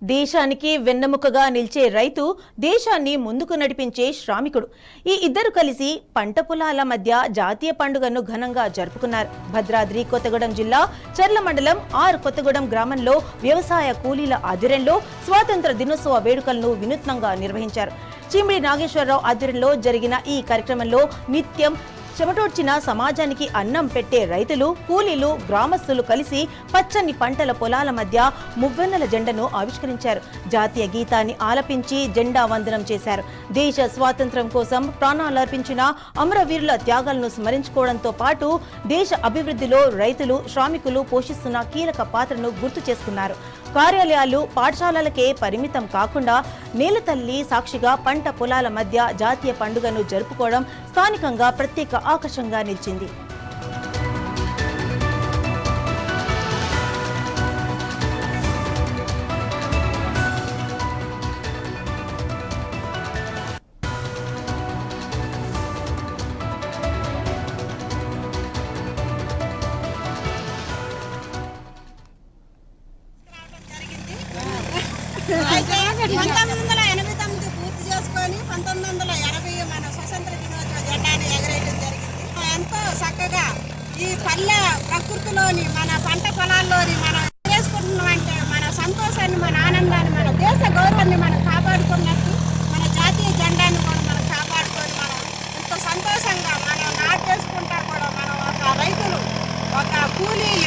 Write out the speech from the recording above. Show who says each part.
Speaker 1: దేశానికి వెన్నెముకగా నిలిచే రైతు, దేశాన్ని ముందుకు నడిపించే శ్రామికుడు. ఈ ఇద్దరు కలిసి పంట పొలాల మధ్య జాతీయ పండుగను ఘనంగా జరుపుకున్నారు. భద్రాద్రి కొత్తగూడెం జిల్లా చర్ల మండలం కొత్తగూడెం గ్రామంలో వ్యవసాయ కూలీల ఆధ్వర్యంలో స్వాతంత్ర దినోత్సవ వేడుకలను వినూత్నంగా నిర్వహించారు. చిమిడి నాగేశ్వరరావు ఆధ్వర్యంలో జరిగిన ఈ కార్యక్రమంలో నిత్యం చెమటోడ్చిన సమాజానికి అన్నం పెట్టే రైతులు, కూలీలు, గ్రామస్తులు కలిసి పచ్చని పంటల పొలాల మధ్య మువ్వెన్నెల జెండాను ఆవిష్కరించారు. జాతీయ గీతాన్ని ఆలపించి జెండా వందనం చేశారు. దేశ స్వాతంత్ర్యం కోసం ప్రాణాలర్పించిన అమరవీరుల త్యాగాలను స్మరించుకోవడంతో పాటు దేశ అభివృద్ధిలో రైతులు, శ్రామికులు పోషిస్తున్న కీలక పాత్రను గుర్తు చేసుకున్నారు. కార్యాలయాలు, పాఠశాలలకే పరిమితం కాకుండా నేలతల్లి సాక్షిగా పంట పొలాల మధ్య జాతీయ పండుగను జరుపుకోవడం స్థానికంగా ప్రత్యేక ఆకర్షణగా నిలిచింది.
Speaker 2: అయితే 1989 పూర్తి చేసుకొని 1980 మన స్వతంత్ర దినోత్సవ జెండాను ఎగరేయడం జరిగింది. ఎంతో చక్కగా ఈ పల్లె ప్రకృతిలోని మన పంట పొలాల్లోని మనం చేసుకుంటున్నామంటే మన సంతోషాన్ని, మన ఆనందాన్ని, మన దేశ గౌరవాన్ని మనం కాపాడుకున్నట్టు మన జాతీయ జెండాన్ని కూడా మనం కాపాడుకొని మనం ఎంతో సంతోషంగా మనం నాటేసుకుంటా కూడా మనం ఒక రైతులు, ఒక కూలీలు